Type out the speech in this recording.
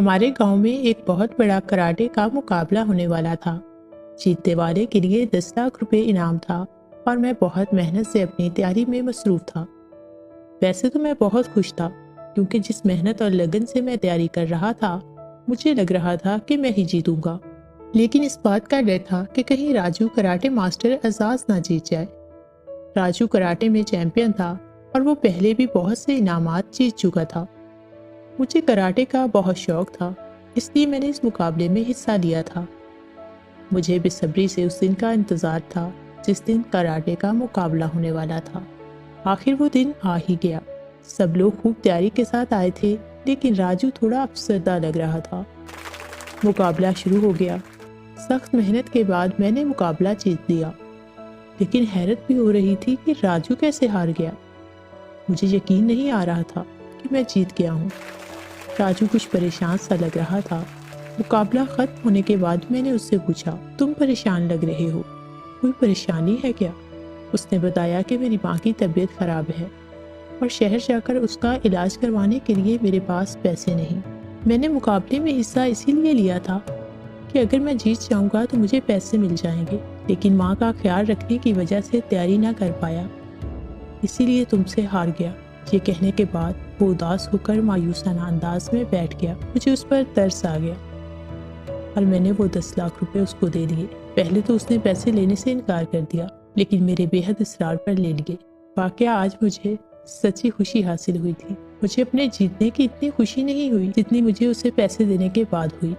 हमारे गांव में एक बहुत बड़ा कराटे का मुकाबला होने वाला था। जीतने वाले के लिए 10 लाख रुपए इनाम था और मैं बहुत मेहनत से अपनी तैयारी में मसरूफ था। वैसे तो मैं बहुत खुश था क्योंकि जिस मेहनत और लगन से मैं तैयारी कर रहा था, मुझे लग रहा था कि मैं ही जीतूंगा। लेकिन इस बात का डर था कि कहीं राजू कराटे मास्टर एजाज ना जीत जाए। राजू कराटे में चैंपियन था और वो पहले भी बहुत से इनामात जीत चुका था। मुझे कराटे का बहुत शौक था, इसलिए मैंने इस मुकाबले में हिस्सा लिया था। मुझे बेसब्री से उस दिन का इंतज़ार था जिस दिन कराटे का मुकाबला होने वाला था। आखिर वो दिन आ ही गया। सब लोग खूब तैयारी के साथ आए थे, लेकिन राजू थोड़ा अफसरदा लग रहा था। मुकाबला शुरू हो गया। सख्त मेहनत के बाद मैंने मुकाबला जीत लिया, लेकिन हैरत भी हो रही थी कि राजू कैसे हार गया। मुझे यकीन नहीं आ रहा था कि मैं जीत गया हूँ। राजू कुछ परेशान सा लग रहा था। मुकाबला खत्म होने के बाद मैंने उससे पूछा, तुम परेशान लग रहे हो, कोई परेशानी है क्या? उसने बताया कि मेरी माँ की तबीयत खराब है और शहर जाकर उसका इलाज करवाने के लिए मेरे पास पैसे नहीं। मैंने मुकाबले में हिस्सा इसीलिए लिया था कि अगर मैं जीत जाऊंगा तो मुझे पैसे मिल जाएंगे, लेकिन माँ का ख्याल रखने की वजह से तैयारी ना कर पाया, इसीलिए तुमसे हार गया। ये कहने के बाद वो उदास होकर मायूसाना अंदाज में बैठ गया। मुझे उस पर तरस आ गया और मैंने वो 10 लाख रुपए उसको दे दिए। पहले तो उसने पैसे लेने से इनकार कर दिया, लेकिन मेरे बेहद इसरार पर ले लिए। वाकया आज मुझे सच्ची खुशी हासिल हुई थी। मुझे अपने जीतने की इतनी खुशी नहीं हुई जितनी मुझे उसे पैसे देने के बाद हुई।